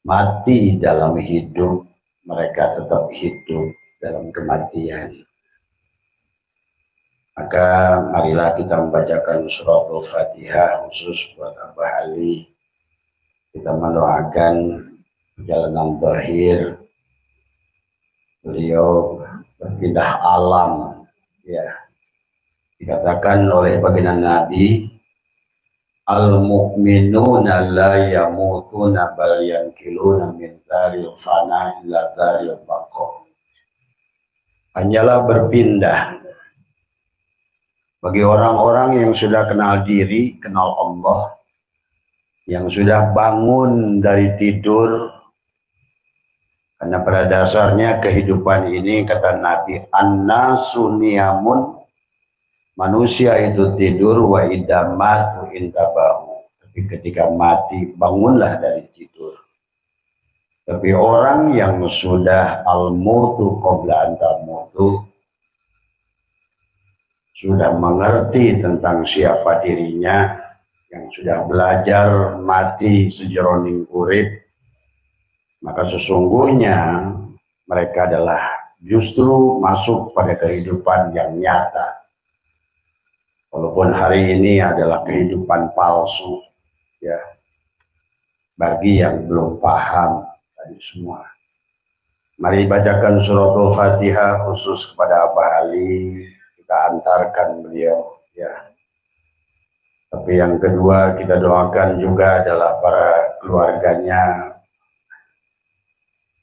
mati dalam hidup, mereka tetap hidup dalam kematian. Maka marilah kita membacakan surat Al-Fatihah khusus buat Abah Ali. Kita mendoakan perjalanan terakhir beliau berpindah alam, ya. Dikatakan oleh baginda Nabi, al-mu'minuna la yamutuna bal yankiluna min daril fana ila daril baqa. Hanyalah berpindah. Bagi orang-orang yang sudah kenal diri, kenal Allah, yang sudah bangun dari tidur, karena pada dasarnya kehidupan ini, kata Nabi, an-nasu niyamun, manusia itu tidur, wa idamatu intabahu, tapi ketika mati bangunlah dari tidur. Tapi orang yang sudah al-mutu qabla antamutu, sudah mengerti tentang siapa dirinya, yang sudah belajar mati sejeroning urip, maka sesungguhnya mereka adalah justru masuk pada kehidupan yang nyata. Walaupun hari ini adalah kehidupan palsu, ya, bagi yang belum paham tadi semua. Mari bacakan surat Al-Fatihah khusus kepada Abah Ali. Kita antarkan beliau, ya. Tapi yang kedua kita doakan juga adalah para keluarganya,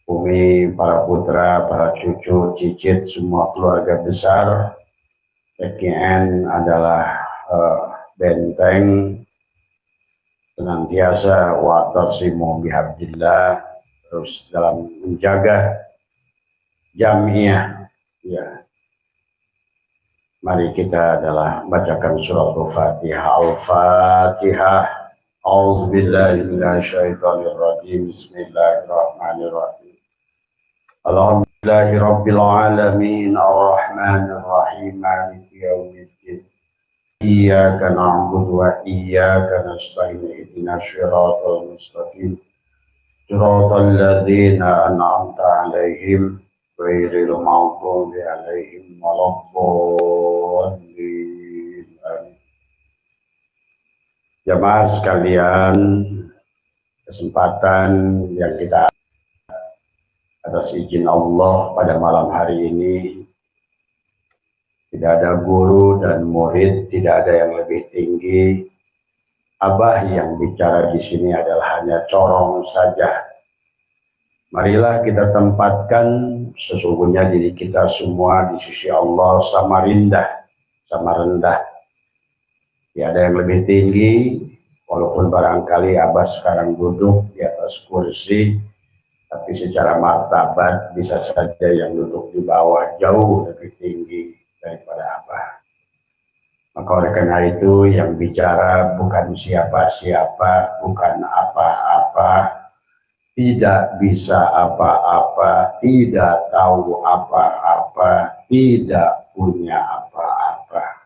Umi, para putra, para cucu, cicit, semua keluarga besar. PKN adalah benteng senantiasa wa'tasimu bihablillah, terus dalam menjaga jamiah, ya. Mari kita adalah bacakan surat Al-Fatihah. Al-Fatihah. A'udzubillahi minasyaitonirrajim. Bismillahirrahmanirrahim. Alhamdulillahi rabbil alamin, arrahmanirrahim, maliki yaumiddin. Iyyaka na'budu wa iyyaka nasta'in. Ihdinas siratal mustaqim. Siratal ladzina an'amta 'alaihim ghairil maghdubi 'alaihim waladdallin. Jamaah sekalian, kesempatan yang kita atas izin Allah pada malam hari ini, tidak ada guru dan murid, tidak ada yang lebih tinggi. Abah yang bicara di sini adalah hanya corong saja. Marilah kita tempatkan sesungguhnya diri kita semua di sisi Allah sama rendah. Tidak ada yang lebih tinggi, walaupun barangkali Abah sekarang duduk di atas kursi, tapi secara martabat bisa saja yang duduk di bawah jauh lebih tinggi daripada Abah. Maka oleh karena itu yang bicara bukan siapa-siapa, bukan apa-apa, tidak bisa apa-apa, tidak tahu apa-apa, tidak punya apa-apa.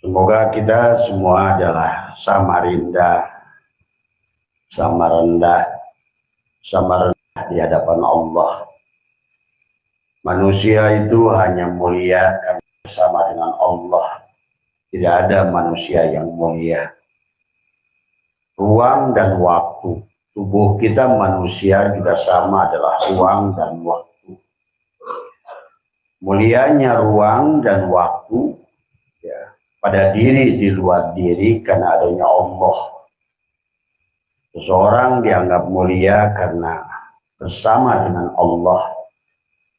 Semoga kita semua adalah sama rendah di hadapan Allah. Manusia itu hanya mulia karena bersama dengan Allah. Tidak ada manusia yang mulia. Ruang dan waktu. Tubuh kita manusia juga sama, adalah ruang dan waktu. Mulianya ruang dan waktu, ya, pada diri di luar diri karena adanya Allah. Seseorang dianggap mulia karena bersama dengan Allah.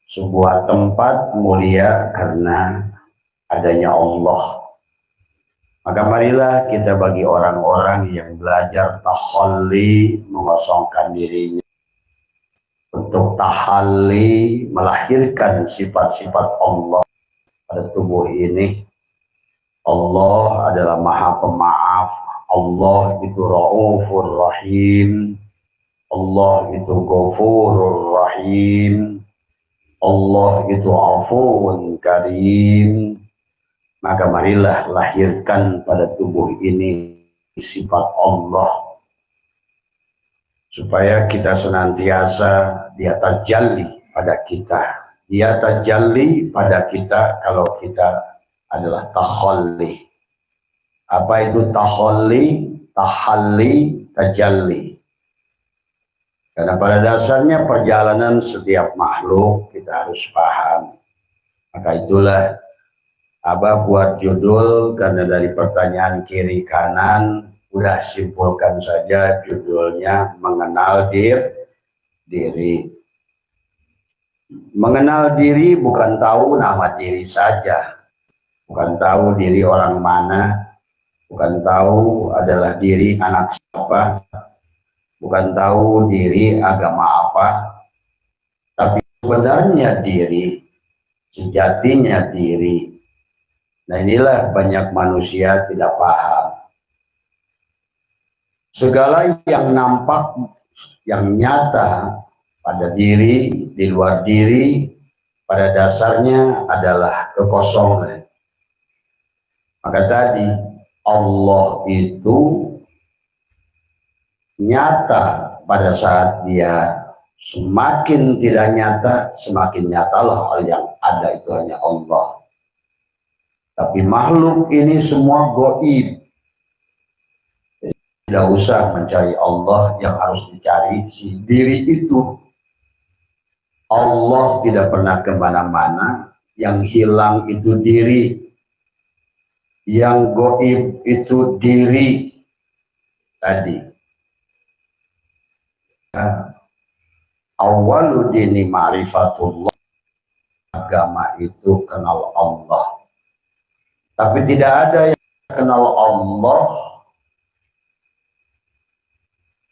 Sebuah tempat mulia karena adanya Allah. Maka marilah kita bagi orang-orang yang belajar takhalli, mengosongkan dirinya, untuk tahalli, melahirkan sifat-sifat Allah pada tubuh ini. Allah adalah Maha Pemaaf, Allah itu Raufur Rahim, Allah itu Ghafurur Rahim, Allah itu Afuwun Karim. Maka marilah lahirkan pada tubuh ini sifat Allah. supaya kita senantiasa dia tajalli pada kita. Dia tajalli pada kita kalau kita adalah takhalli. Apa itu takhalli, tahalli, tajalli? Karena pada dasarnya perjalanan setiap makhluk kita harus paham. Maka itulah Abah buat judul, karena dari pertanyaan kiri kanan udah simpulkan saja judulnya mengenal diri. Mengenal diri bukan tahu nama diri saja, bukan tahu diri orang mana, bukan tahu adalah diri anak siapa, bukan tahu diri agama apa, tapi sebenarnya diri, sejatinya diri. Nah inilah banyak manusia tidak paham. Segala yang nampak, yang nyata pada diri, di luar diri, pada dasarnya adalah kekosongan. Maka tadi Allah itu nyata pada saat dia semakin tidak nyata, semakin nyatalah hal yang ada itu hanya Allah. Tapi makhluk ini semua gaib. Tidak usah mencari Allah, yang harus dicari si diri itu. Allah tidak pernah kemana-mana, yang hilang itu diri, yang gaib itu diri tadi. Awalu dini ma'rifatullah, agama itu kenal Allah. Tapi tidak ada yang kenal Allah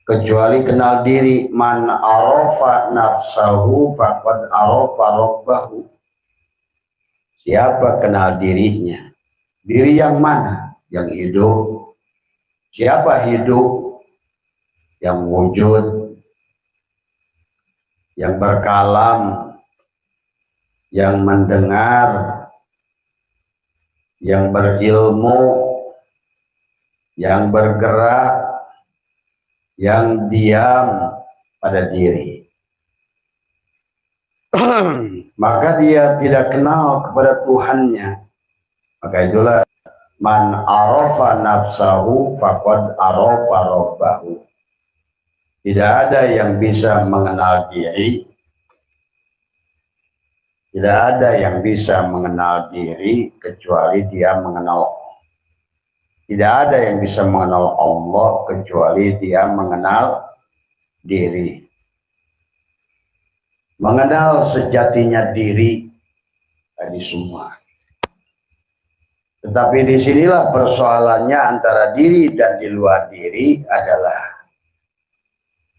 kecuali kenal diri. Man arafa nafsahu faqad arafa rabbahu. Siapa kenal dirinya? Diri yang mana? Yang hidup. Siapa hidup? Yang wujud, yang berkalam, yang mendengar, yang berilmu, yang bergerak, yang diam pada diri. Maka dia tidak kenal kepada Tuhannya. Maka itulah man arafa nafsahu faqad arafa rabbahu. Tidak ada yang bisa mengenal diri. Tidak ada yang bisa mengenal diri kecuali dia mengenal. Tidak ada yang bisa mengenal Allah kecuali dia mengenal diri. Mengenal sejatinya diri tadi semua. Tetapi disinilah persoalannya antara diri dan di luar diri adalah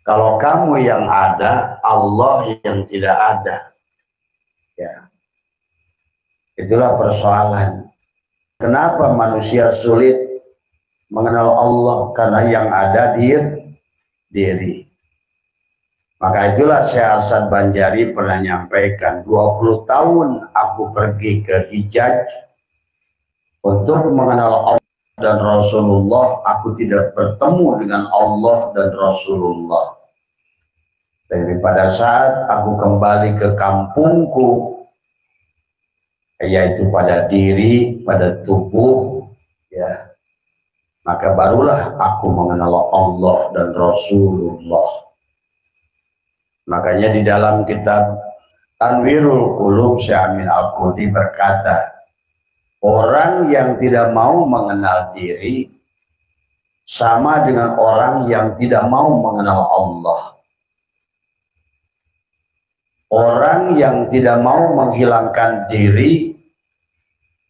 kalau kamu yang ada, Allah yang tidak ada. Ya. Itulah persoalan. Kenapa manusia sulit mengenal Allah? Karena yang ada diri. Maka itulah Syekh Arsad Banjari pernah menyampaikan, 20 tahun aku pergi ke Hijaz untuk mengenal Allah dan Rasulullah. Aku tidak bertemu dengan Allah dan Rasulullah. Tapi pada saat aku kembali ke kampungku, yaitu pada diri, pada tubuh, ya, maka barulah aku mengenal Allah dan Rasulullah. Makanya di dalam kitab Tanwirul Qulub, Syekh Amin Al-Qudi berkata, orang yang tidak mau mengenal diri sama dengan orang yang tidak mau mengenal Allah. Orang yang tidak mau menghilangkan diri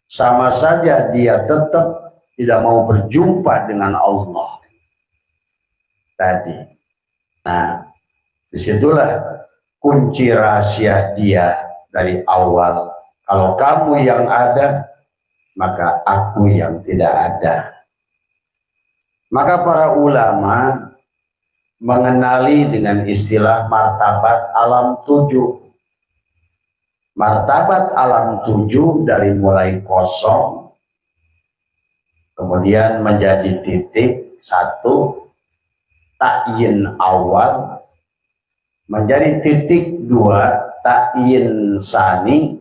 sama saja dia tetap tidak mau berjumpa dengan Allah tadi. Nah, disitulah kunci rahasia dia dari awal. Kalau kamu yang ada, maka aku yang tidak ada. Maka para ulama mengenali dengan istilah martabat alam 7. Martabat alam 7 dari mulai kosong, kemudian menjadi titik 1, ta'yin awal menjadi titik 2 ta'yin sani,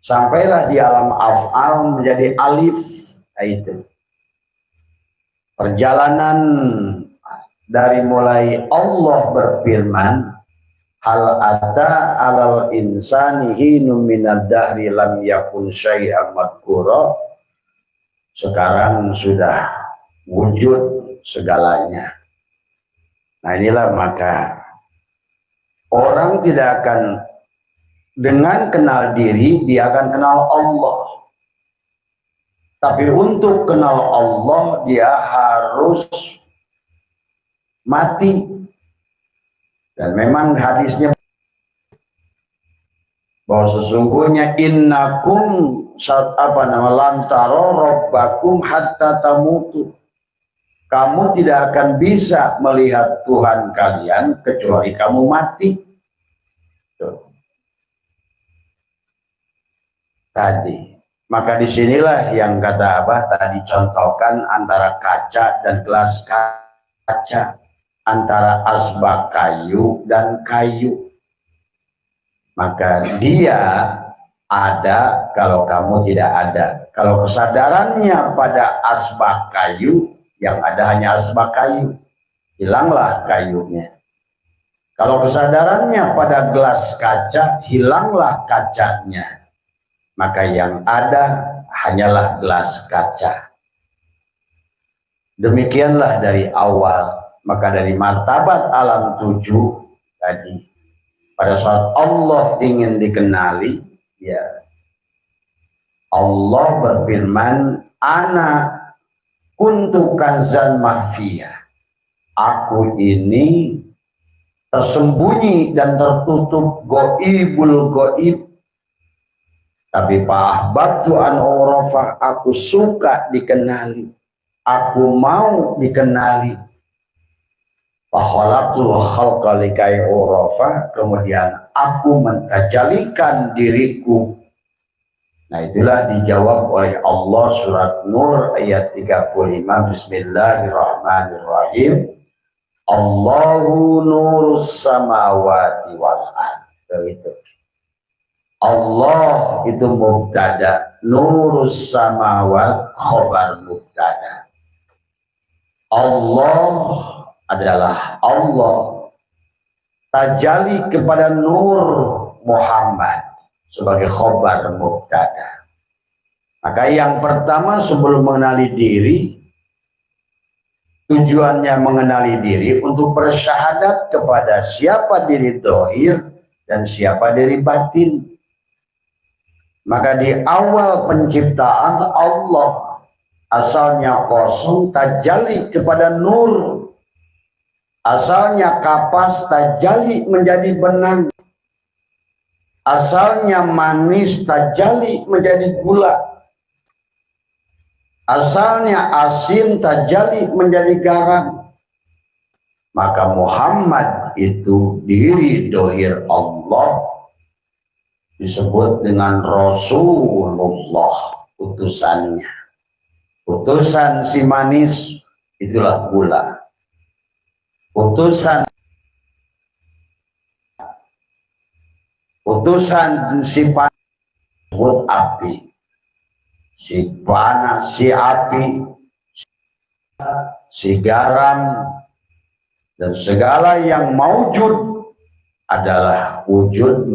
sampailah di alam af'al menjadi alif. Itu perjalanan dari mulai Allah berfirman, hal ata alal insani hinum minad dahri lam yakun syai'an madhkura, sekarang sudah wujud segalanya. Nah inilah maka orang tidak akan dengan kenal diri, dia akan kenal Allah. Tapi untuk kenal Allah, dia harus mati. Dan memang hadisnya bahwa sesungguhnya innakum lantaro robbakum hatta tamutu. Kamu tidak akan bisa melihat Tuhan kalian kecuali kamu mati. Tadi. Maka disinilah yang kata Abah tadi contohkan antara kaca dan gelas kaca, antara asbak kayu dan kayu. Maka dia ada kalau kamu tidak ada. Kalau kesadarannya pada asbak kayu, yang ada hanya asbak kayu, hilanglah kayunya. Kalau kesadarannya pada gelas kaca, hilanglah kacanya. Maka yang ada hanyalah gelas kaca. Demikianlah dari awal. Maka dari martabat alam 7 tadi, pada saat Allah ingin dikenali, ya Allah berfirman, ana kuntu kanzan mahfiyah. Aku ini tersembunyi dan tertutup, goibul goib. Tapi fa'ahbabtu an urafah, aku suka dikenali, aku mau dikenali. Fakhalaqtul khalqa likai urafah, kemudian aku mentajalikan diriku. Nah itulah dijawab oleh Allah surat Nur ayat 35, Bismillahirrahmanirrahim. Allahu nurus samawati wal ardh. Itu Allah itu mubtada, nurus samawat khobar mubtada. Allah adalah Allah, tajali kepada Nur Muhammad sebagai khobar mubtada. Maka yang pertama sebelum mengenali diri, tujuannya mengenali diri untuk bersyahadat kepada siapa diri zahir dan siapa diri batin. Maka di awal penciptaan Allah asalnya kosong, tajalli kepada nur. Asalnya kapas, tajalli menjadi benang. Asalnya manis, tajalli menjadi gula. Asalnya asin, tajalli menjadi garam. Maka Muhammad itu diri dohir Allah, disebut dengan Rasulullah, utusannya. Utusan si manis itulah gula. Utusan si panas disebut api. Si panas, si api, si garam, dan segala yang maujud adalah wujud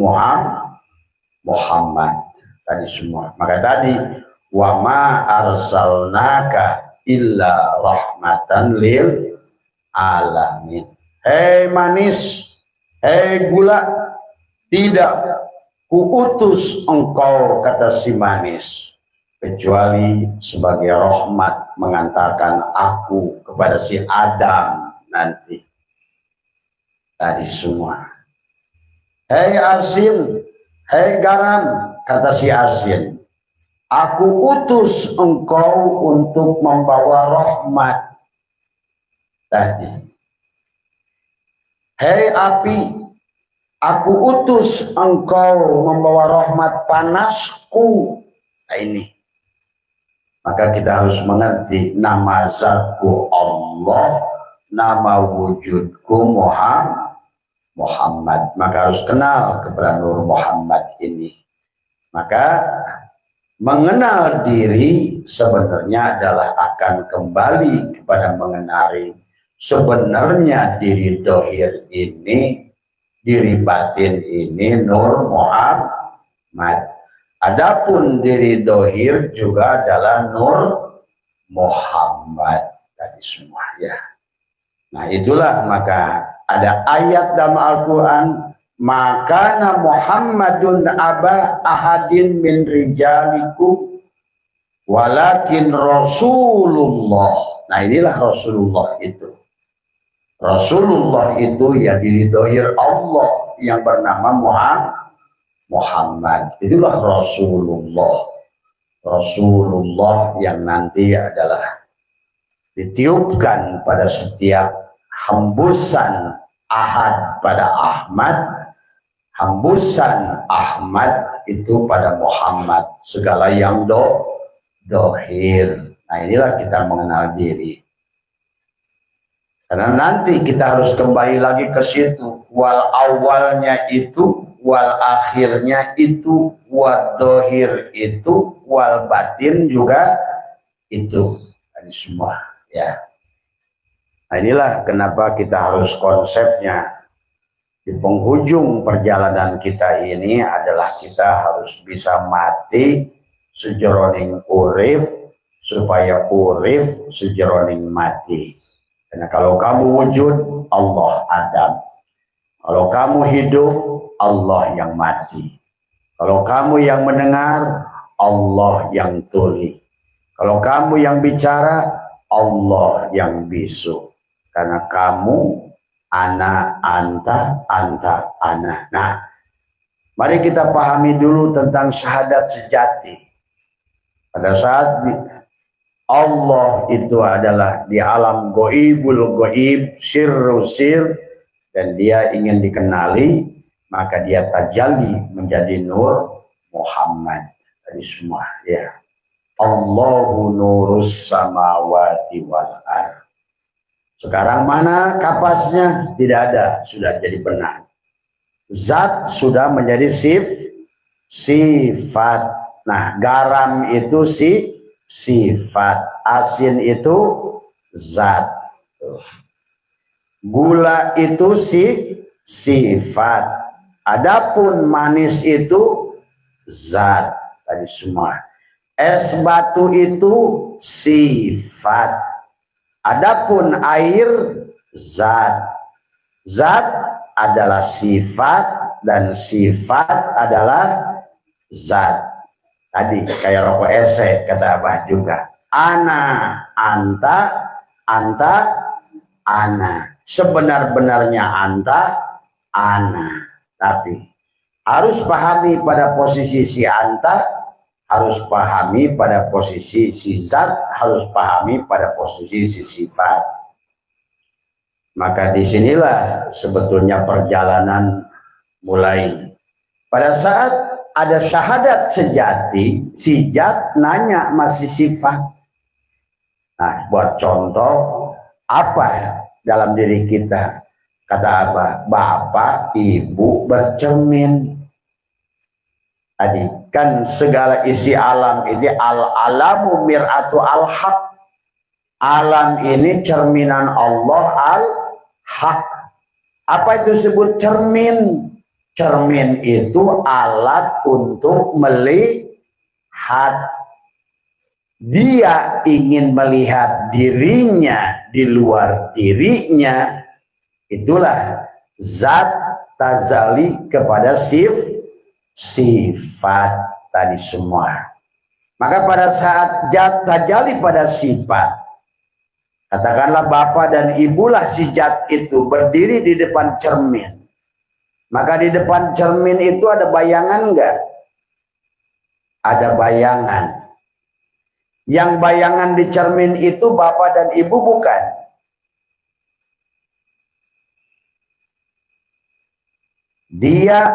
Muhammad tadi semua. Maka tadi wa ma arsalnaka illa rahmatan lil alamin. Hei manis, hei gula, tidak kuutus engkau, kata si manis, kecuali sebagai rahmat mengantarkan aku kepada si Adam nanti. Tadi semua. Hei asin, hei garam, kata si asin, aku utus engkau untuk membawa rahmat. Tadi. Hei api, aku utus engkau membawa rahmat panasku. Nah ini. Maka kita harus mengerti nama zatku Allah nama wujudku Muhammad, maka harus kenal kepada Nur Muhammad ini. Maka mengenal diri sebenarnya adalah akan kembali kepada mengenali sebenarnya diri dohir ini, diri batin ini Nur Muhammad. Adapun diri dohir juga adalah Nur Muhammad tadi semua ya. Nah itulah maka ada ayat dalam Al-Quran, makana Muhammadun aba ahadin min rijalikum walakin Rasulullah. Nah inilah Rasulullah itu. Rasulullah itu ya diri dohir Allah yang bernama Muhammad. Itulah Rasulullah. Rasulullah yang nanti adalah ditiupkan pada setiap hembusan ahad pada Ahmad, hembusan Ahmad itu pada Muhammad, segala yang dohir. Nah inilah kita mengenal diri. Karena nanti kita harus kembali lagi ke situ. Wal awalnya itu, wal akhirnya itu, wal dohir itu, wal batin juga itu. Ini semua ya. Nah inilah kenapa kita harus konsepnya di penghujung perjalanan kita ini adalah kita harus bisa mati sejeroning urif supaya urif sejeroning mati. Karena kalau kamu wujud, Allah Adam. Kalau kamu hidup, Allah yang mati. Kalau kamu yang mendengar, Allah yang tuli. Kalau kamu yang bicara, Allah yang bisu. Karena kamu, ana, anta, ana. Nah, mari kita pahami dulu tentang syahadat sejati. Pada saat Allah itu adalah di alam goibul goib, sirru sir, dan dia ingin dikenali, maka dia tajalli menjadi Nur Muhammad. Tadi semua ya. Allahu nurus samawati wal ardh. Sekarang mana kapasnya? Tidak ada, sudah jadi benar. Zat sudah menjadi sifat. Nah, garam itu sifat, asin itu zat, gula itu sifat, adapun manis itu zat. Tadi semua. Es batu itu sifat, adapun air zat. Zat adalah sifat dan sifat adalah zat. Tadi kayak rokok esek kata Abah juga. Ana, anta, ana. Sebenar-benarnya anta, ana. Tapi harus pahami pada posisi si anta, harus pahami pada posisi si zat, harus pahami pada posisi si sifat. Maka disinilah sebetulnya perjalanan mulai. Pada saat ada syahadat sejati, si zat nanya masih sifat. Nah, buat contoh apa dalam diri kita? Kata Abah, bapak, ibu bercermin. Tadi kan segala isi alam ini al-alamu mir'atu al-haq. Alam ini cerminan Allah al-haq. Apa itu disebut cermin? Cermin itu alat untuk melihat. Dia ingin melihat dirinya di luar dirinya. Itulah zat tazali kepada sifat tadi semua. Maka pada saat zat tajali pada sifat, katakanlah bapak dan ibulah si zat itu berdiri di depan cermin. Maka di depan cermin itu ada bayangan enggak? Ada bayangan. Yang bayangan di cermin itu bapak dan ibu bukan? Dia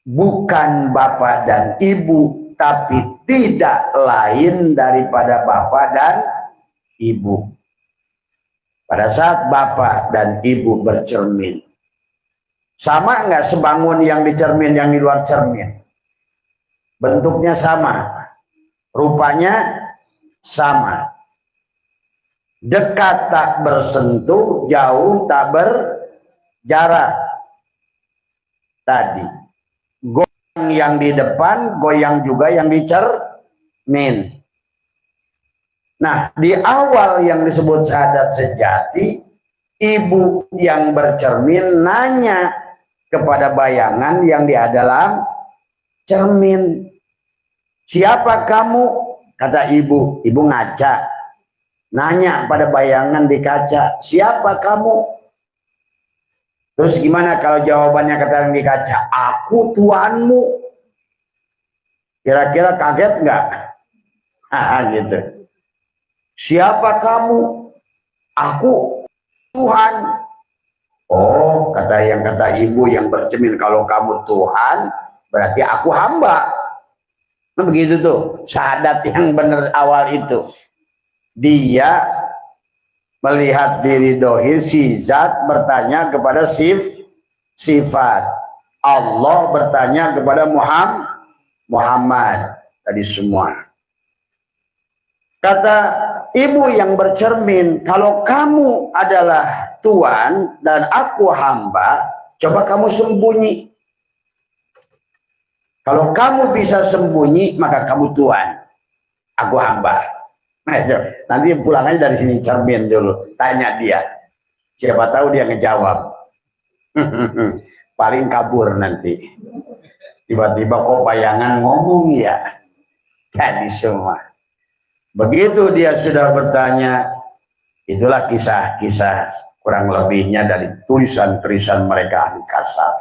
bukan bapak dan ibu, tapi tidak lain daripada bapak dan ibu. Pada saat bapak dan ibu bercermin, sama nggak sebangun yang di cermin yang di luar cermin? Bentuknya sama, rupanya sama. Dekat tak bersentuh, jauh tak berjarak. Tadi goyang yang di depan, goyang juga yang di cermin. Nah, di awal yang disebut syahadat sejati, ibu yang bercermin nanya kepada bayangan yang di dalam cermin. Siapa kamu? Kata ibu. Ibu ngaca. Nanya pada bayangan di kaca. Siapa kamu? Terus gimana kalau jawabannya kata yang di kaca? Aku tuanmu. Kira-kira kaget nggak? Gitu. Siapa kamu? Aku Tuhan. Oh, kata ibu yang bercermin, kalau kamu Tuhan, berarti aku hamba. Nah, begitu tuh syahadat yang benar awal itu. Dia melihat diri dohir, si zat bertanya kepada sifat. Allah bertanya kepada Muhammad. Tadi semua. Kata ibu yang bercermin, kalau kamu adalah Tuhan dan aku hamba, coba kamu sembunyi. Kalau kamu bisa sembunyi, maka kamu Tuhan, aku hamba. Nah, nanti pulangannya dari sini cermin dulu, tanya dia. Siapa tahu dia ngejawab. Paling kabur nanti. Tiba-tiba kok bayangan ngomong ya. Tadi semua. Begitu dia sudah bertanya, itulah kisah-kisah kurang lebihnya dari tulisan-tulisan mereka ahli kasar.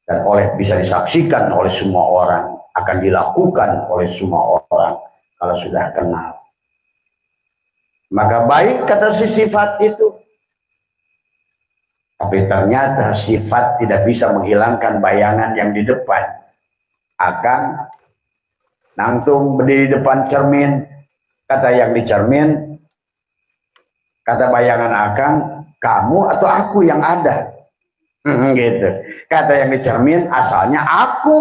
Dan bisa disaksikan oleh semua orang, akan dilakukan oleh semua orang kalau sudah kenal. Maka baik kata si sifat itu. Tapi ternyata sifat tidak bisa menghilangkan bayangan yang di depan. Akang nangtung berdiri depan cermin. Kata yang di cermin, kata bayangan Akang, kamu atau aku yang ada? Gitu. Kata yang di cermin, asalnya aku.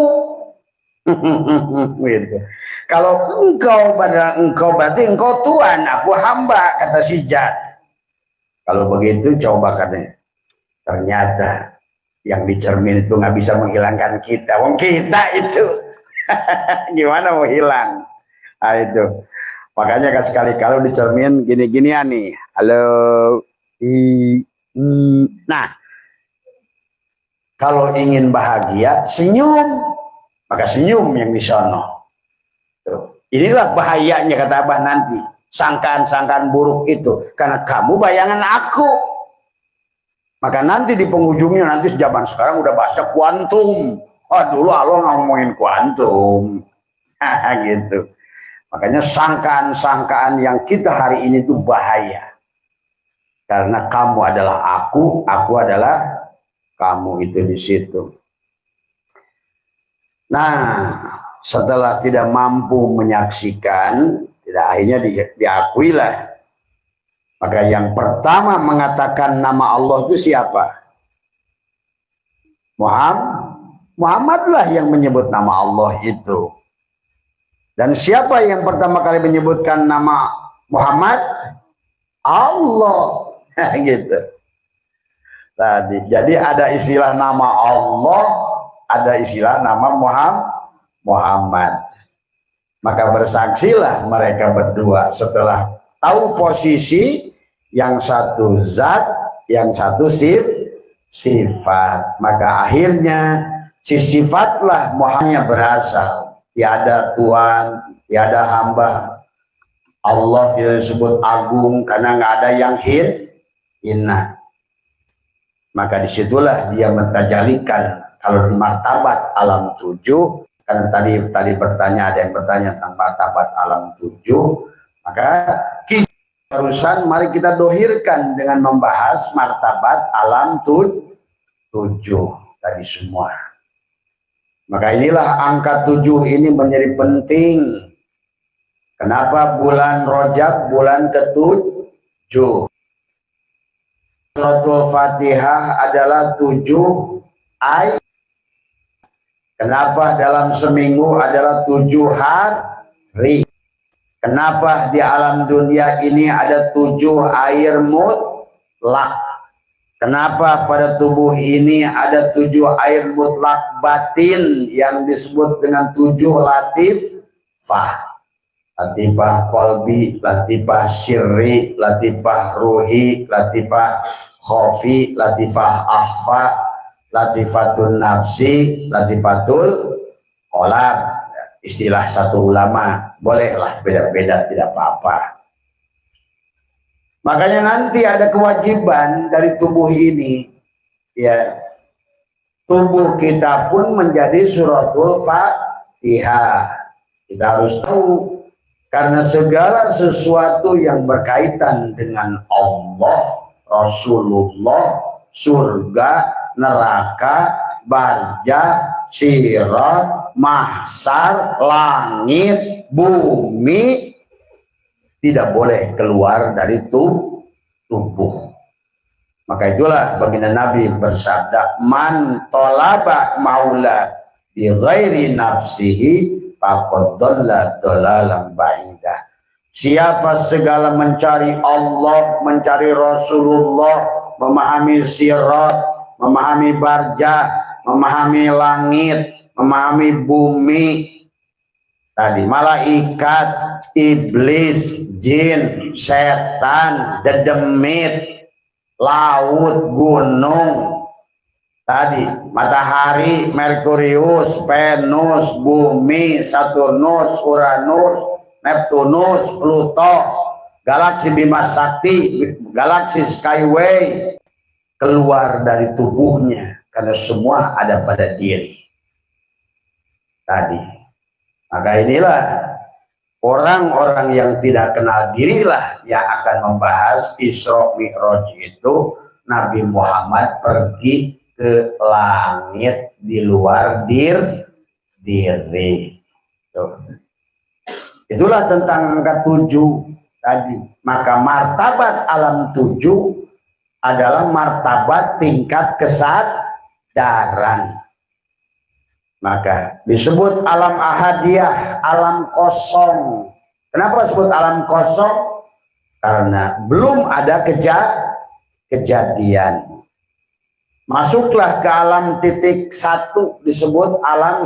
Gitu. Kalau engkau berarti engkau Tuhan, aku hamba, kata si Jad. Kalau begitu coba katanya. Ternyata yang di cermin itu nggak bisa menghilangkan kita. Wong kita itu gimana mau hilang? Nah, itu. Makanya kan sekali-kali di cermin gini-ginian nih. Halo. Nah, kalau ingin bahagia, senyum. Maka senyum yang di sono. Inilah bahayanya kata Abah nanti. Sangkaan-sangkaan buruk itu. Karena kamu bayangan aku. Maka nanti di penghujungnya, nanti zaman sekarang udah bahasa kuantum. Oh, dulu Allah ngomongin kuantum. Gitu. Makanya sangkaan-sangkaan yang kita hari ini itu bahaya. Karena kamu adalah aku adalah kamu, itu di situ. Nah, setelah tidak mampu menyaksikan, tidak akhirnya diakuilah. Maka yang pertama mengatakan nama Allah itu siapa? Muhammadlah yang menyebut nama Allah itu. Dan siapa yang pertama kali menyebutkan nama Muhammad? Allah. Gitu. Tadi, jadi ada istilah nama Allah, ada istilah nama Muhammad. Maka bersaksilah mereka berdua setelah tahu posisi, yang satu zat, yang satu sifat. Maka akhirnya si sifatlah Muhammadnya berasal. Tiada Tuhan, tiada hamba. Allah tidak disebut agung karena nggak ada yang hina. Maka disitulah dia mentajalikan kalau di martabat alam 7. Karena tadi bertanya, ada yang bertanya tentang martabat alam 7. Maka terusan mari kita dohirkan dengan membahas martabat alam 7 tadi semua. Maka inilah angka 7 ini menjadi penting. Kenapa bulan Rajab bulan ke-7? Suratul Fatihah adalah 7 ayat. Kenapa dalam seminggu adalah 7 hari? Kenapa di alam dunia ini ada 7 air mutlak? Kenapa pada tubuh ini ada 7 air mutlak batin yang disebut dengan 7 latifah? Latifah kolbi, latifah syirri, latifah ruhi, latifah khofi, latifah ahfa, latifatun nafsi, latifatul kolab. Istilah satu ulama, bolehlah beda-beda, tidak apa-apa. Makanya nanti ada kewajiban dari tubuh ini, ya, tubuh kita pun menjadi suratul Fatihah. Kita harus tahu, karena segala sesuatu yang berkaitan dengan Allah, Rasulullah, surga, neraka, barja, sirat, mahsar, langit, bumi, tidak boleh keluar dari tubuh. Maka itulah baginda Nabi bersabda, man tolaba maula bi ghairi nafsihi faqad dhalla dhalalan ba'idah. Siapa segala mencari Allah, mencari Rasulullah, memahami sirat, memahami barjah, memahami langit, memahami bumi, tadi malaikat, iblis, jin, setan, dedemit, laut, gunung, tadi matahari, Merkurius, Venus, bumi, Saturnus, Uranus, Neptunus, Pluto, galaksi Bima Sakti, galaksi Skyway, keluar dari tubuhnya karena semua ada pada diri tadi. Maka inilah orang-orang yang tidak kenal dirilah yang akan membahas Isra Mi'raj itu. Nabi Muhammad pergi ke langit di luar diri. Itulah tentang angka 7 tadi. Maka martabat alam 7 adalah martabat tingkat kesadaran. Maka disebut alam ahadiyah, alam kosong. Kenapa disebut alam kosong? Karena belum ada kejadian. Masuklah ke alam titik 1, disebut alam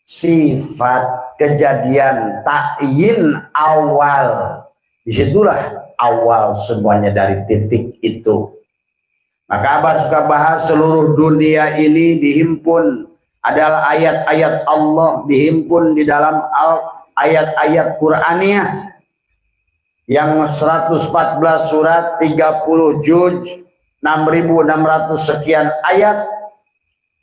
sifat, kejadian, takyin awal. Disitulah awal semuanya dari titik itu. Maka Abah suka bahas seluruh dunia ini dihimpun, adalah ayat-ayat Allah dihimpun di dalam ayat-ayat Qur'aniyah yang 114 surat, 30 juz, 6.600 sekian ayat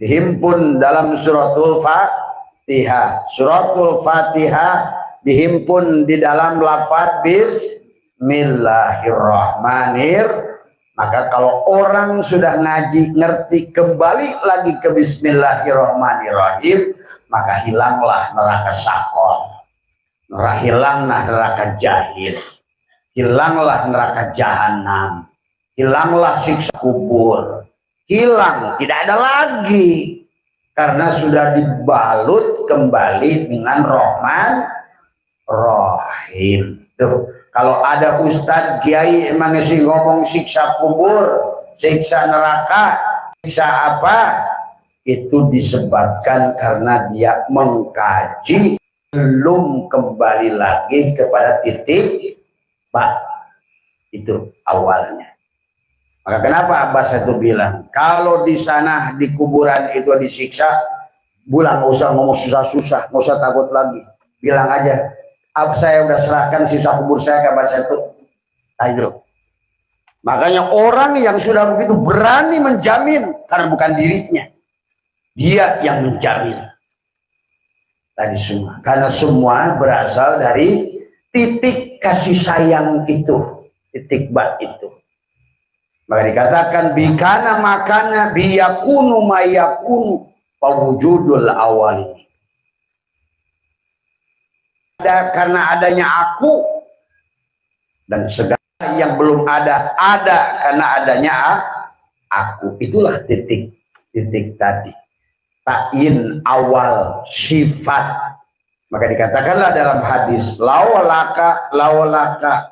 dihimpun dalam suratul Fatihah. Suratul Fatihah dihimpun di dalam lafaz Bismillahirrahmanirrahim. Maka kalau orang sudah ngaji, ngerti, kembali lagi ke Bismillahirrahmanirrahim, maka hilanglah neraka sakor, hilanglah neraka jahil, hilanglah neraka jahanam, hilanglah siksa kubur, hilang, tidak ada lagi, karena sudah dibalut kembali dengan Rahman Rahim. Tuh. Kalau ada ustadz, kiai emang sih ngomong siksa kubur, siksa neraka, siksa apa, itu disebabkan karena dia mengkaji, belum kembali lagi kepada titik itu awalnya. Maka kenapa Abbas itu bilang, kalau di sana di kuburan itu disiksa, nggak usah ngomong susah-susah, nggak usah takut lagi, bilang aja, saya udah serahkan sisa kubur saya ke Abbas itu. Ayo. Makanya orang yang sudah begitu berani menjamin, karena bukan dirinya, dia yang menjamin tadi semua, karena semua berasal dari titik kasih sayang itu, titik itu. Maka dikatakan bikana makana biyakunu mayakunu pawujudul awal ini. Karena adanya aku dan segala yang belum ada karena adanya aku. Itulah titik tadi, ta'yin awal sifat. Maka dikatakanlah dalam hadis, lawalaka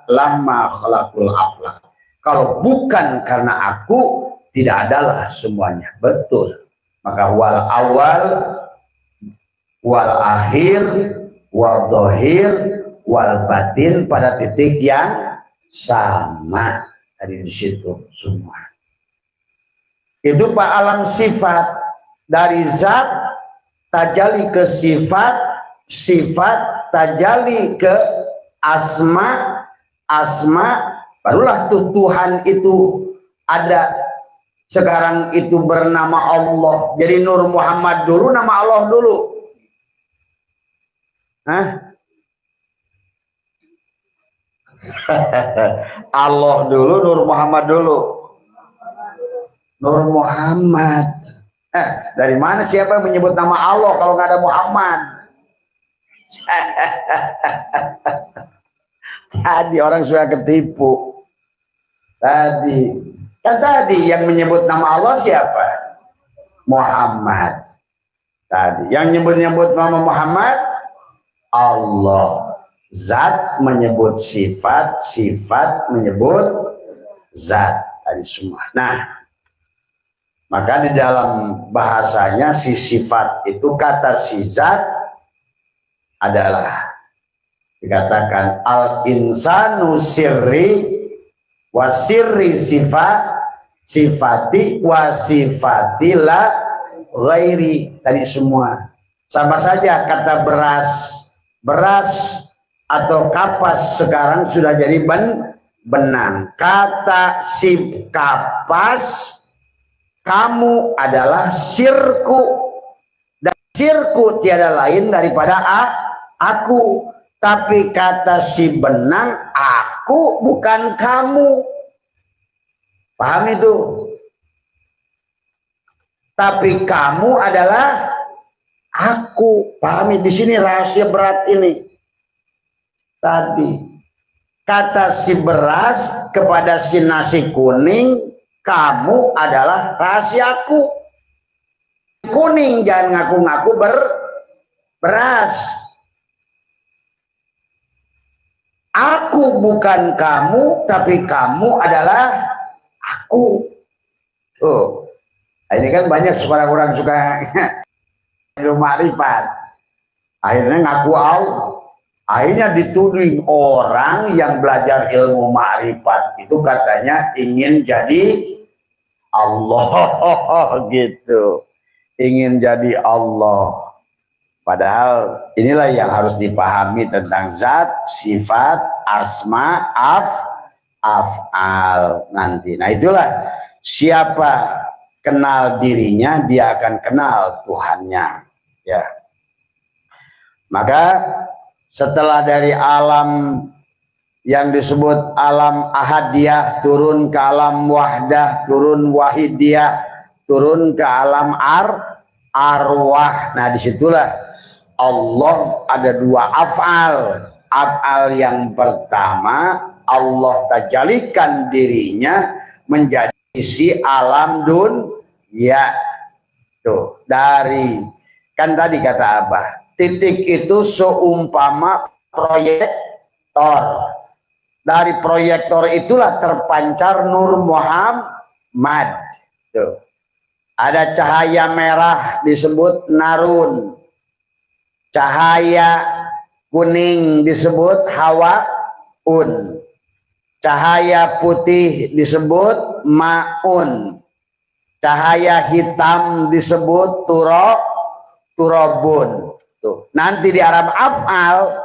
lama khalaqul aflak. Kalau bukan karena aku, tidak adalah semuanya. Betul. Maka wal awal wal akhir wal dhahir wal batin pada titik yang sama. Tadi di situ semua. Itu Pak alam sifat, dari zat tajali ke sifat, sifat tajali ke asma, asma barulah tuh Tuhan itu ada. Sekarang itu bernama Allah. Jadi Nur Muhammad dulu, nama Allah dulu. Hah? Allah dulu, Nur Muhammad dulu. Nur Muhammad. Dari mana siapa yang menyebut nama Allah kalau nggak ada Muhammad? Tadi orang suka ketipu. Tadi yang menyebut nama Allah siapa? Muhammad. Tadi yang nyebut nama Muhammad Allah. Zat menyebut sifat, sifat menyebut zat. Tadi semua. Nah, maka di dalam bahasanya si sifat itu kata si zat adalah dikatakan al insanu sirri wasirri sifati wasifati la ghairi. Tadi semua sama saja. Kata beras atau kapas sekarang sudah jadi benang. Kata si kapas, kamu adalah sirku, dan sirku tiada lain daripada aku. Tapi kata si benang, aku bukan kamu. Paham itu? Tapi kamu adalah aku. Pahami di sini rahasia berat ini. Tadi kata si beras kepada si nasi kuning, kamu adalah rahasiaku. Kuning, jangan ngaku-ngaku beras. Aku bukan kamu, tapi kamu adalah aku. Tuh. Ini kan banyak orang suka ilmu ma'rifat. Akhirnya ngaku Allah. Akhirnya dituding orang yang belajar ilmu ma'rifat itu katanya ingin jadi Allah gitu. Ingin jadi Allah. Padahal inilah yang harus dipahami tentang zat, sifat, asma, af'al nanti. Nah itulah siapa kenal dirinya, dia akan kenal Tuhannya. Ya. Maka setelah dari alam yang disebut alam ahadiyah turun ke alam wahdah, turun wahidiyah, turun ke alam arwah. Nah disitulah Allah ada dua af'al. Af'al yang pertama, Allah tajalikan dirinya menjadi isi alam dunya. Tuh, dari kan tadi kata Abah, titik itu seumpama proyektor. Dari proyektor itulah terpancar Nur Muhammad. Tuh. Ada cahaya merah disebut narun. Cahaya kuning disebut hawaun. Cahaya putih disebut maun. Cahaya hitam disebut turobun. Tuh. Nanti di Arab af'al,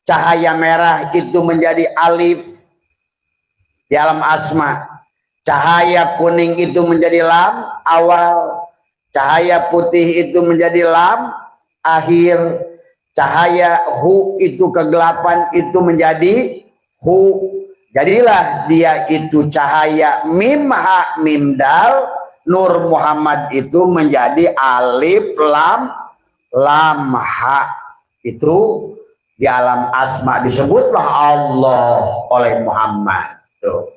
cahaya merah itu menjadi alif di alam asma. Cahaya kuning itu menjadi lam awal. Cahaya putih itu menjadi lam akhir. Cahaya hu itu kegelapan itu menjadi hu. Jadilah dia itu cahaya mim ha mim dal. Nur Muhammad itu menjadi alif lam ha. Itu di alam asma disebutlah Allah oleh Muhammad. Tuh.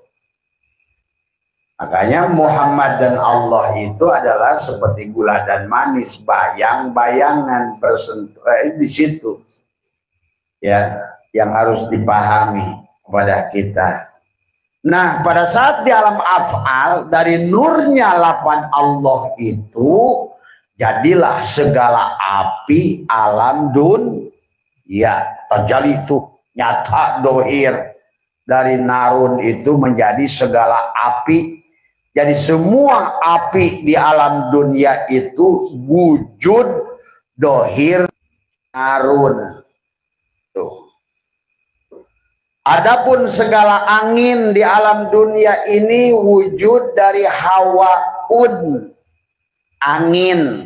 Makanya Muhammad dan Allah itu adalah seperti gula dan manis, bayang-bayangan bersentuh di situ. Ya, yang harus dipahami kepada kita. Nah, pada saat di alam af'al dari nurnya lapan Allah itu jadilah segala api alam ya terjadi itu nyata dohir dari narun itu menjadi segala api. Jadi semua api di alam dunia itu wujud dohir narun. Tuh. Adapun segala angin di alam dunia ini wujud dari hawaun. Angin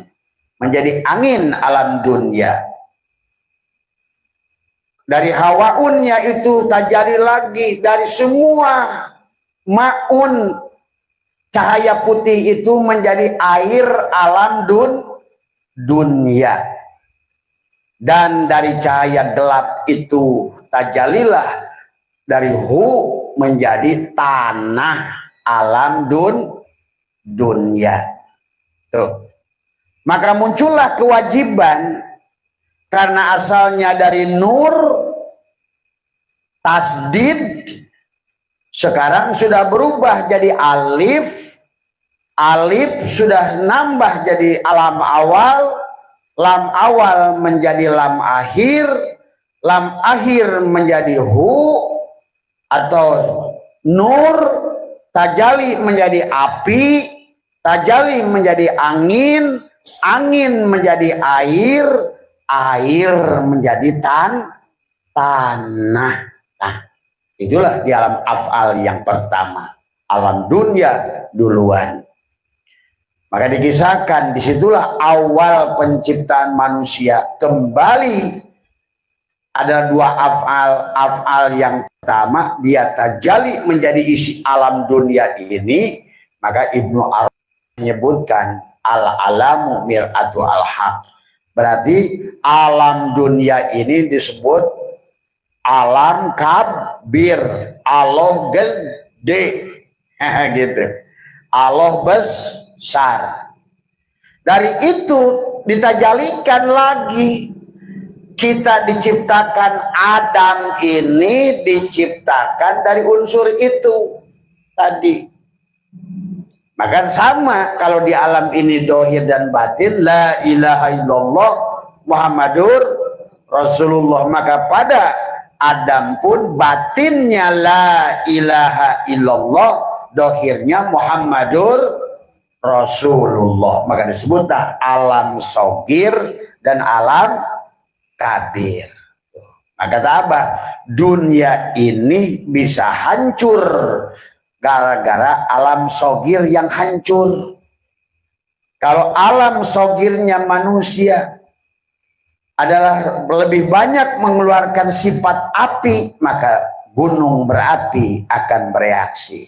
menjadi angin alam dunia. Dari hawaunnya itu terjadi lagi dari semua maun. Cahaya putih itu menjadi air alam dunia. Dan dari cahaya gelap itu tajalilah dari hu menjadi tanah alam dunia. Tuh. Maka muncullah kewajiban karena asalnya dari nur tasdid sekarang sudah berubah jadi alif. Alif sudah nambah jadi alam awal. Lam awal menjadi lam akhir. Lam akhir menjadi hu atau nur. Tajali menjadi api. Tajali menjadi angin. Angin menjadi air. Air menjadi tanah. Nah, itulah di alam af'al yang pertama. Alam dunia duluan. Maka dikisahkan disitulah awal penciptaan manusia. Kembali ada dua af'al. Af'al yang pertama dia tajali menjadi isi alam dunia ini. Maka Ibnu Arabi menyebutkan al-alamu mir'atu al-haq. Berarti alam dunia ini disebut alam kabir, Allah gede, gitu. Allah besar. Dari itu ditajalikan lagi. Kita diciptakan, Adam ini diciptakan dari unsur itu tadi. Maka sama kalau di alam ini dohir dan batin, la ilaha illallah Muhammadur Rasulullah. Maka pada Adam pun batinnya la ilaha illallah, dohirnya Muhammadur Rasulullah. Maka disebutlah alam sogir dan alam kabir. Maka apa? Dunia ini bisa hancur gara-gara alam sogir yang hancur. Kalau alam sogirnya manusia adalah lebih banyak mengeluarkan sifat api, maka gunung berapi akan bereaksi.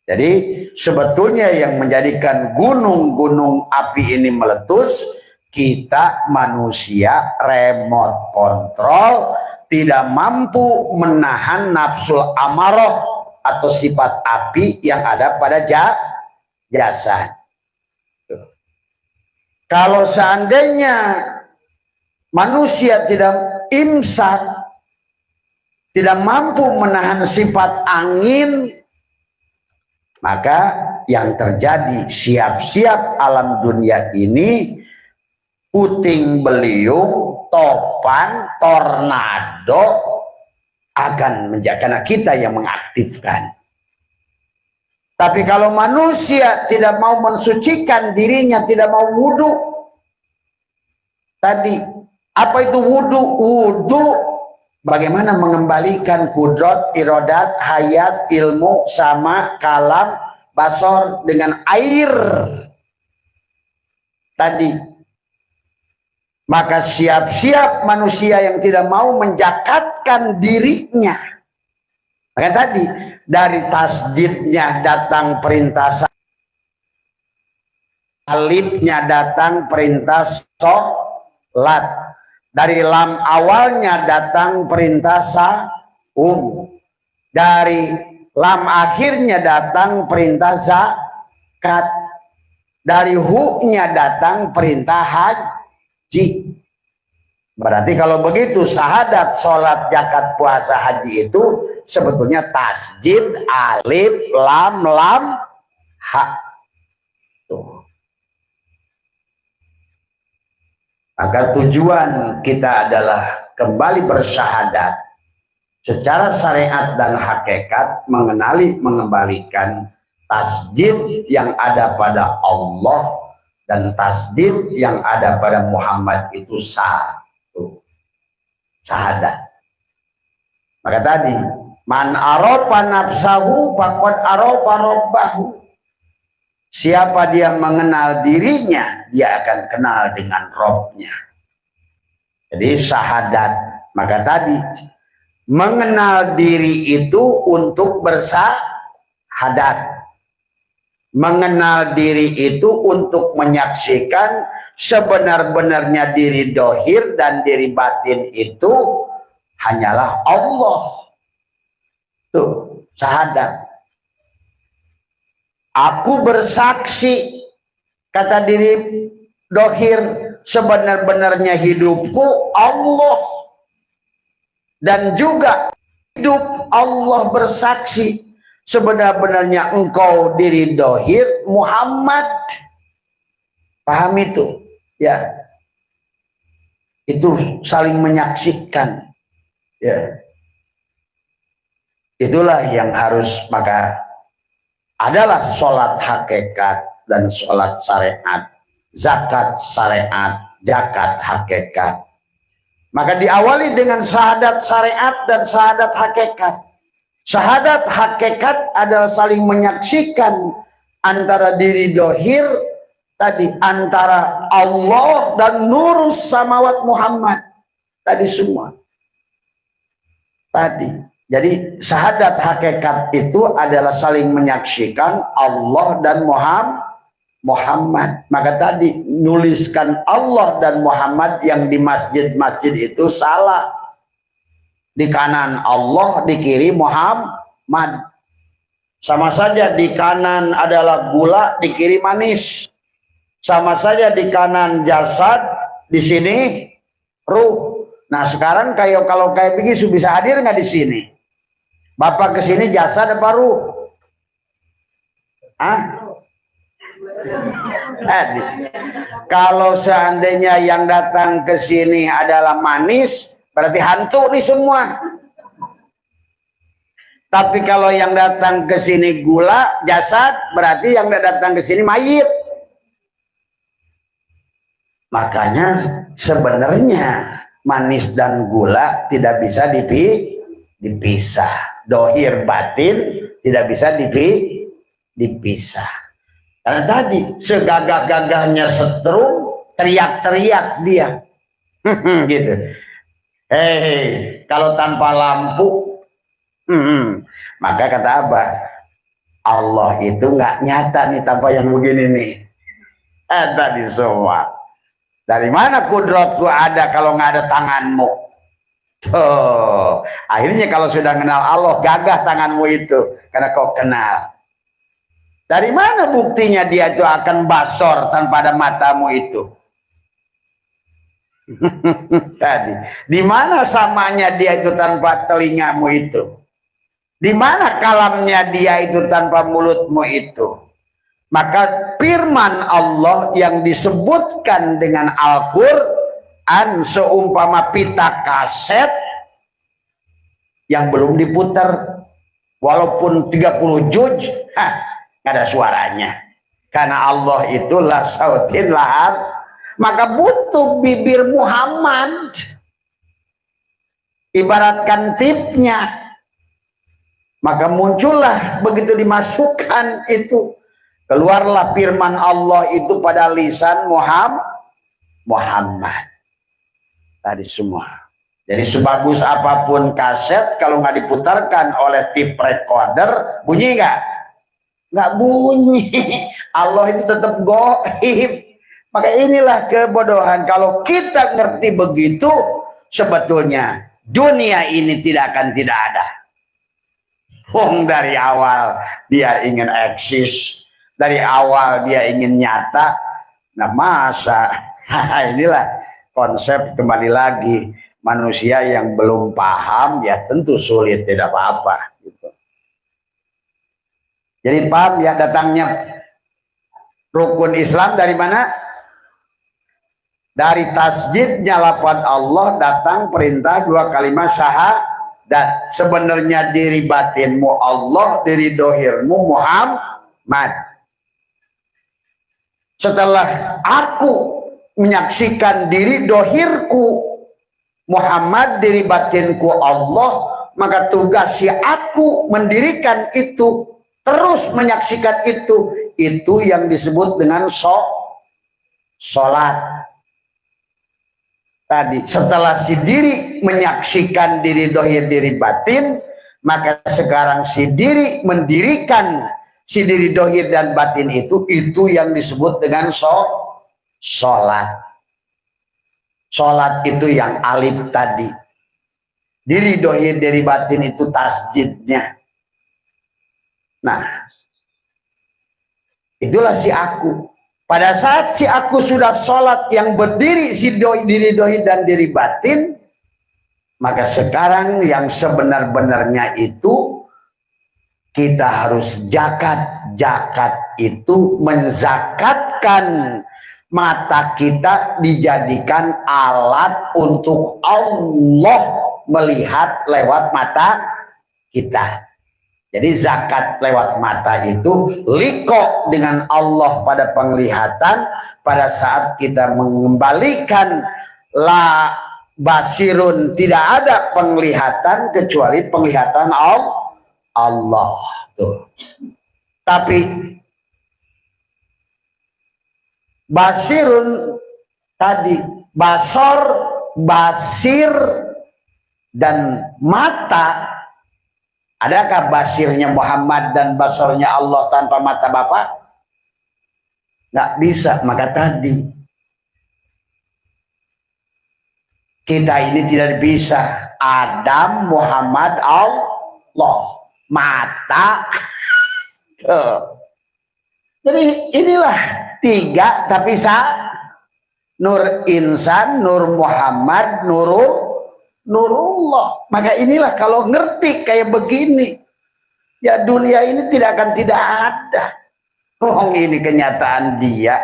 Jadi sebetulnya yang menjadikan gunung-gunung api ini meletus, kita manusia remote control tidak mampu menahan nafsul amarah atau sifat api yang ada pada jasad. Kalau seandainya manusia tidak imsak, tidak mampu menahan sifat angin, maka yang terjadi siap-siap alam dunia ini puting beliung, topan, tornado akan menjadi, karena kita yang mengaktifkan. Tapi kalau manusia tidak mau mensucikan dirinya, tidak mau wudhu, tadi apa itu wudhu? Wudhu bagaimana mengembalikan kudrat, irodat, hayat, ilmu, sama, kalam, basor dengan air tadi. Maka siap-siap manusia yang tidak mau menjakatkan dirinya. Maka tadi dari tasdidnya datang perintah, alifnya datang perintah sholat. Dari lam awalnya datang perintah saum. Dari lam akhirnya datang perintah zakat. Dari hu-nya datang perintah haji. Berarti kalau begitu syahadat, sholat, zakat, puasa, haji itu sebetulnya tasjid alif lam lam ha. Tuh. Maka tujuan kita adalah kembali bersyahadat secara syariat dan hakikat, mengenali, mengembalikan tasdid yang ada pada Allah dan tasdid yang ada pada Muhammad itu satu, syahadat. Maka tadi man arafa nafsahu faqad arafa rabbahu. Siapa dia mengenal dirinya, dia akan kenal dengan Robnya. Jadi syahadat. Maka tadi mengenal diri itu untuk bersyahadat. Mengenal diri itu untuk menyaksikan sebenar-benarnya diri dohir dan diri batin itu hanyalah Allah. Tuh, syahadat. Aku bersaksi, kata diri dohir, sebenar-benarnya hidupku Allah. Dan juga hidup Allah bersaksi, sebenar-benarnya engkau diri dohir Muhammad. Paham itu? Ya. Itu saling menyaksikan. Ya. Itulah yang harus, maka adalah sholat hakikat dan sholat syariat, zakat syariat, zakat hakikat. Maka diawali dengan syahadat syariat dan syahadat hakikat. Syahadat hakikat adalah saling menyaksikan antara diri dohir tadi, antara Allah dan nur samawat Muhammad tadi semua. Tadi. Jadi syahadat hakikat itu adalah saling menyaksikan Allah dan Muhammad. Maka tadi nuliskan Allah dan Muhammad yang di masjid-masjid itu salah. Di kanan Allah, di kiri Muhammad. Sama saja di kanan adalah gula, di kiri manis. Sama saja di kanan jasad, di sini ruh. Nah sekarang kalau kayak begitu bisa hadir nggak di sini? Bapak kesini jasad apa ruh? Kalau seandainya yang datang ke sini adalah manis, berarti hantu nih semua. Tapi kalau yang datang ke sini gula, jasad, berarti yang datang ke sini mayit. Makanya sebenarnya manis dan gula tidak bisa dipisah. Dohir batin tidak bisa dipisah. Karena tadi segagah-gagahnya setrum, teriak-teriak dia. Gitu. Hei, kalau tanpa lampu, maka kata Abah, Allah itu nggak nyata nih tanpa yang begini nih. Tadi semua. Dari mana kudratku ada kalau nggak ada tanganmu? Tuh, akhirnya kalau sudah kenal Allah, gagah tanganmu itu karena kau kenal. Dari mana buktinya dia itu akan basor tanpa ada matamu itu? Tadi, di mana samanya dia itu tanpa telingamu itu? Di mana kalamnya dia itu tanpa mulutmu itu? Maka firman Allah yang disebutkan dengan Al-Quran seumpama pita kaset yang belum diputar, walaupun 30 juz, gak ada suaranya. Karena Allah itulah sautin lahar, maka butuh bibir Muhammad, ibaratkan tipnya. Maka muncullah begitu dimasukkan itu, keluarlah firman Allah itu pada lisan Muhammad. Tadi semua. Jadi sebagus apapun kaset, kalau nggak diputarkan oleh tip recorder, bunyi nggak? Nggak bunyi. Allah itu tetap gaib. Maka inilah kebodohan. Kalau kita ngerti begitu, sebetulnya dunia ini tidak akan tidak ada. Wong dari awal dia ingin eksis, dari awal dia ingin nyata. Nah masa inilah konsep, kembali lagi, manusia yang belum paham ya tentu sulit, tidak apa-apa gitu. Jadi paham ya datangnya rukun Islam dari mana? Dari tasjidnya lafaz Allah datang perintah dua kalimat syahadat. Sebenarnya diri batinmu Allah, diri dohirmu Muhammad. Setelah aku menyaksikan diri dohirku Muhammad, diri batinku Allah, maka tugas si aku mendirikan itu, terus menyaksikan itu yang disebut dengan sholat. Tadi setelah si diri menyaksikan diri dohir, diri batin, maka sekarang si diri mendirikan si diri dohir dan batin itu yang disebut dengan sholat. Sholat itu yang alif tadi. Diri dohir, diri batin itu tasjidnya. Nah, itulah si aku. Pada saat si aku sudah sholat yang berdiri si diri dohir dan diri batin, maka sekarang yang sebenar-benarnya itu kita harus zakat. Zakat itu menzakatkan mata kita, dijadikan alat untuk Allah melihat lewat mata kita. Jadi zakat lewat mata itu liko dengan Allah pada penglihatan. Pada saat kita mengembalikan la basirun, tidak ada penglihatan kecuali penglihatan Allah. Tuh. Tapi basirun tadi, basor, basir, dan mata. Adakah basirnya Muhammad dan basornya Allah tanpa mata Bapak? Nggak bisa. Maka tadi kita ini tidak bisa. Adam, Muhammad, Allah, mata. Jadi inilah tiga tapi nur insan, nur Muhammad, Nurullah. Maka inilah kalau ngerti kayak begini, ya dunia ini tidak akan tidak ada. Ini kenyataan dia,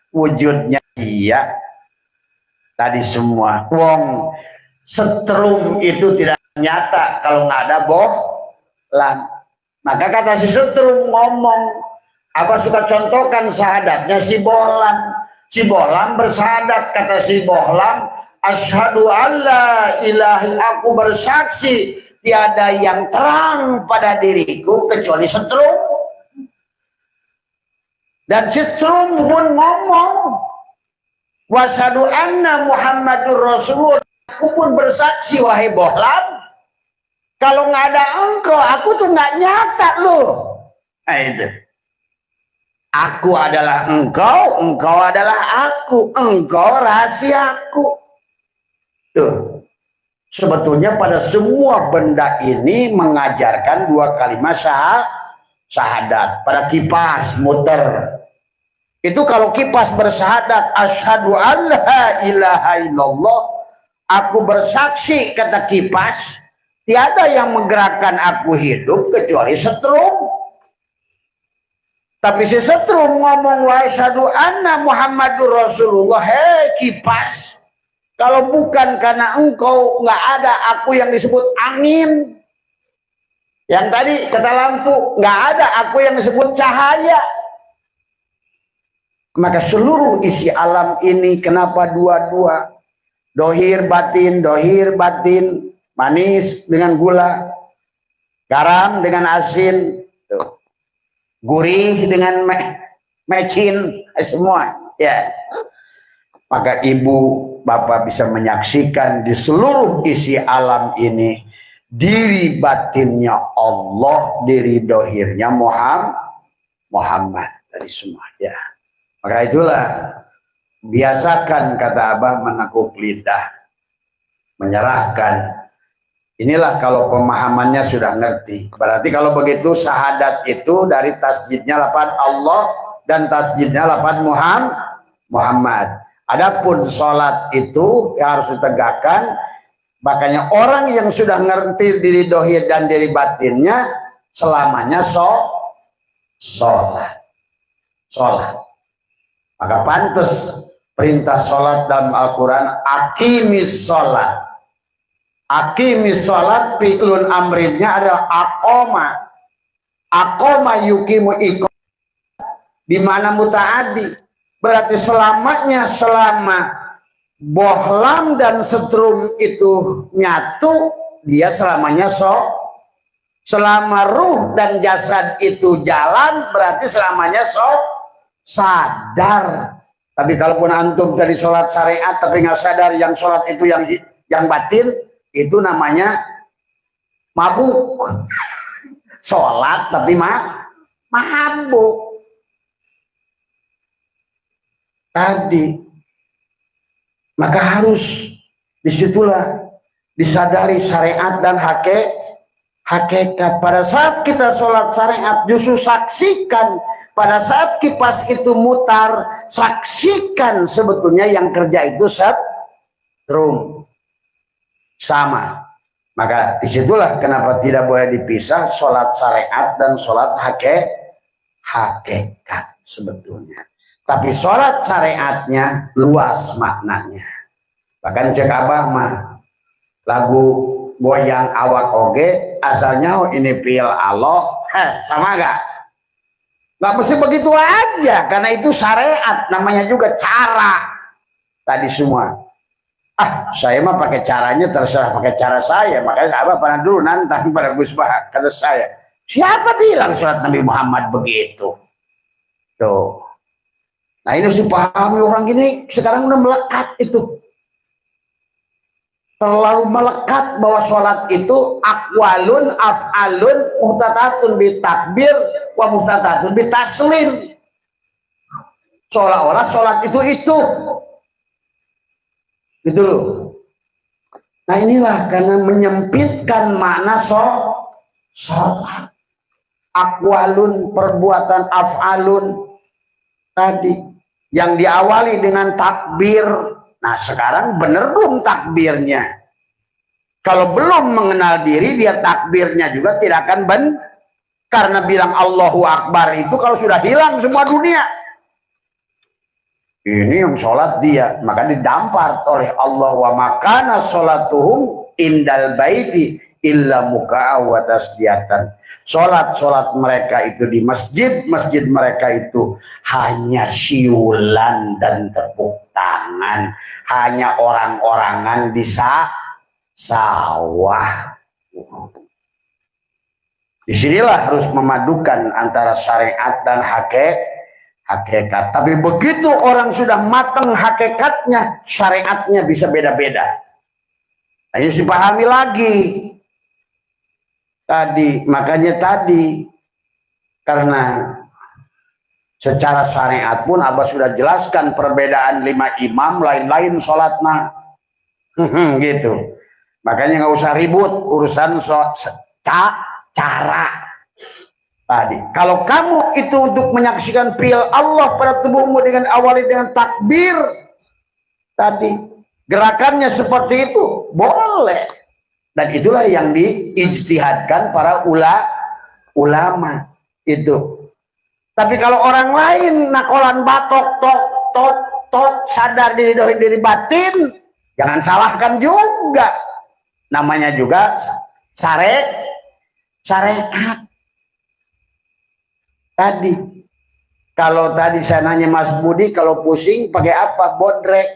wujudnya dia. Tadi semua. Setrum itu tidak nyata kalau nggak ada bohlam. Maka kata si setrum ngomong, apa suka contohkan syahadatnya si bohlam. Si bohlam bersahadat, kata si bohlam, asyhadu alla ilaha, aku bersaksi tiada yang terang pada diriku kecuali setrum. Dan setrum pun ngomong, wasyhadu anna Muhammadur Rasulullah, aku pun bersaksi wahai bohlam, kalau nggak ada engkau aku tuh nggak nyata loh. Nah itu, aku adalah engkau, engkau adalah aku, engkau rahasiaku. Tuh, sebetulnya pada semua benda ini mengajarkan dua kalimat syahadat. Pada kipas muter itu, kalau kipas bersahadat asyhadu alla ilaha illallah, aku bersaksi, kata kipas, tiada yang menggerakkan aku hidup kecuali setrum. Tapi si setrum ngomong wa asyhadu anna Muhammadur Rasulullah. Hei kipas, kalau bukan karena engkau nggak ada aku yang disebut angin. Yang tadi kata lampu, nggak ada aku yang disebut cahaya. Maka seluruh isi alam ini kenapa dua-dua? Dohir batin, manis dengan gula, garam dengan asin, gurih dengan mecin, semua ya. Maka ibu bapak bisa menyaksikan di seluruh isi alam ini diri batinnya Allah, diri dohirnya Muhammad dari semua ya. Maka itulah, biasakan, kata Abah, menekuk lidah, menyerahkan Inilah kalau pemahamannya sudah ngerti. Berarti kalau begitu syahadat itu dari tasjidnya lafaz Allah dan tasjidnya lafaz Muhammad. Adapun sholat itu yang harus ditegakkan. Makanya orang yang sudah ngerti diri dohir dan diri batinnya selamanya sholat. Maka pantas perintah sholat dalam Al-Quran, aqimis sholat. Aqimis sholat fi'lun amrinnya adalah aqoma yukimu iqom, dimana muta'adi, berarti selama bohlam dan setrum itu nyatu, dia selamanya selama ruh dan jasad itu jalan, berarti selamanya sadar. Tapi kalaupun antum tadi sholat syariat tapi nggak sadar yang sholat itu yang batin, itu namanya mabuk. Sholat tapi mabuk. Tadi maka harus disitulah disadari syariat dan hakikat. Pada saat kita sholat syariat, justru saksikan pada saat kipas itu mutar, saksikan sebetulnya yang kerja itu setrum sama. Maka disitulah kenapa tidak boleh dipisah sholat syariat dan sholat hakikat sebetulnya. Tapi sholat syariatnya luas maknanya. Bahkan cek abah mah lagu goyang awak oge asalnya ini pil Allah, sama gak? Gak mesti begitu aja, karena itu syariat, namanya juga cara. Tadi semua. Saya mah pakai caranya, terserah pakai cara saya. Makanya abah pernah dulu nantang pada Gus Bah, kata saya, siapa bilang sholat Nabi Muhammad begitu? Tuh. Nah ini harus dipahami orang gini, sekarang udah melekat itu. Terlalu melekat bahwa sholat itu akwalun, af'alun, muhtatatun bitakbir, wa muhtatatun bitaslim. Seolah-olah sholat itu. Gitu loh. Nah inilah karena menyempitkan makna sholat. Akwalun, perbuatan, af'alun tadi yang diawali dengan takbir. Nah sekarang bener belum takbirnya? Kalau belum mengenal diri, dia takbirnya juga tidak akan karena bilang Allahu Akbar itu kalau sudah hilang semua dunia. Ini yang sholat dia, maka didampar oleh Allah, wa makana sholatuhum indal baiti illa muka'a wa tasdiyatan. Sholat mereka itu di masjid mereka itu hanya siulan dan tepuk tangan, hanya orang-orangan di sawah. Disinilah harus memadukan antara syariat dan hakikat. Tapi begitu orang sudah matang hakikatnya, syariatnya bisa beda-beda. Nah, ini dipahami lagi. Makanya tadi karena secara syariat pun Abah sudah jelaskan perbedaan 5 imam, lain-lain sholatnya. Gitu. Makanya nggak usah ribut urusan cara. Tadi, kalau kamu itu untuk menyaksikan fi'il Allah pada tubuhmu dengan awali dengan takbir, tadi gerakannya seperti itu boleh, dan itulah yang diijtihadkan para ulama itu. Tapi kalau orang lain nakolan batok tok sadar diri batin, jangan salahkan juga, namanya juga syariat. Tadi, kalau tadi saya nanya Mas Budi, kalau pusing pakai apa? Bodrek.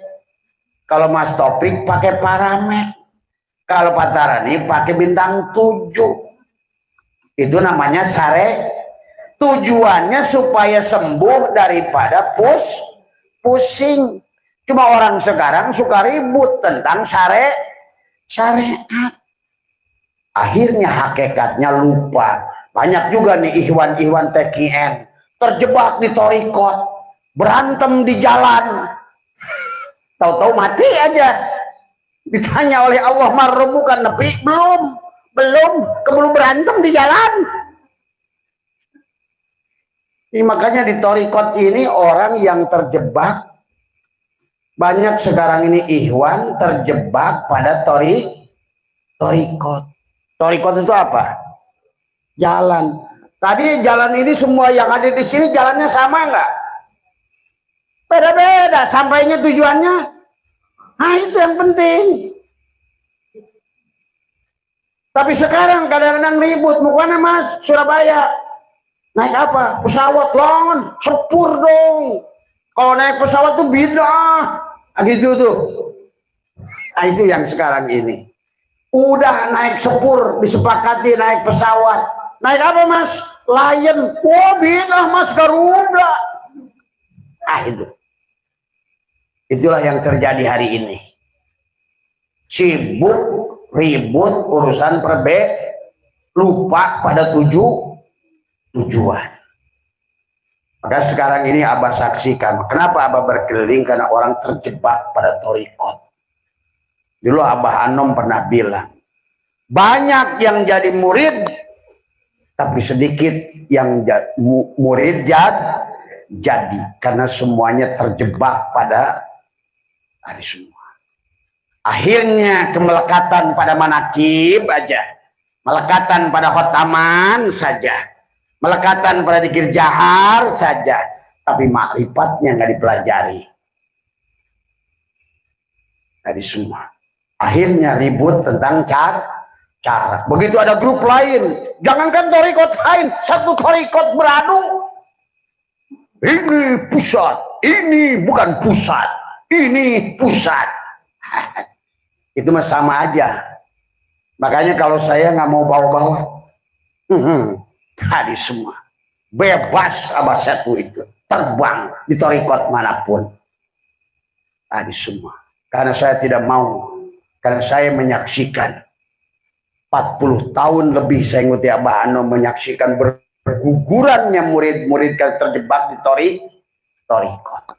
Kalau Mas Topik pakai Paramet. Kalau Pak Tarani pakai bintang 7. Itu namanya tujuannya supaya sembuh daripada pusing. Cuma orang sekarang suka ribut tentang syariat. Akhirnya hakikatnya lupa. Banyak juga nih ikhwan TKN terjebak di torikot, berantem di jalan, tahu-tahu mati aja. Ditanya oleh Allah, marbukan Nabi, belum keburu berantem di jalan. Ini makanya di torikot ini orang yang terjebak banyak sekarang ini, ikhwan terjebak pada torikot. Torikot itu apa? Jalan. Tadi jalan ini semua yang ada di sini jalannya sama nggak? Beda-beda sampainya tujuannya. Nah itu yang penting. Tapi sekarang kadang-kadang ribut. Mukanya Mas Surabaya naik apa? Pesawat lawan, sepur dong. Kalau naik pesawat tuh beda. Gitu tuh. Nah itu yang sekarang ini. Udah naik sepur, disepakati naik pesawat. Naik apa Mas? Lion. Wah beda Mas, Garuda. Ah itu. Itulah yang terjadi hari ini. Sibuk, ribut, urusan lupa pada tujuan. Maka sekarang ini Abah saksikan. Kenapa Abah berkeliling? Karena orang terjebak pada torikot. Dulu Abah Anom pernah bilang, banyak yang jadi murid, tapi sedikit yang murid jadi. Karena semuanya terjebak pada hari semua. Akhirnya kemelekatan pada manakib aja. Melekatan pada khotaman saja. Melekatan pada dikir jahar saja, tapi makrifatnya nggak dipelajari. Tadi semua. Akhirnya ribut tentang cara. Begitu ada grup lain, jangankan torikot lain, satu torikot beradu. Ini pusat, ini bukan pusat, ini pusat. Itu mah sama aja. Makanya kalau saya nggak mau bawa-bawa. Tadi semua bebas Abah satu itu terbang di torikot manapun. Tadi semua karena saya tidak mau, karena saya menyaksikan 40 tahun lebih saya ngikuti Abah Anom, menyaksikan bergugurannya murid-murid yang terjebak di torikot.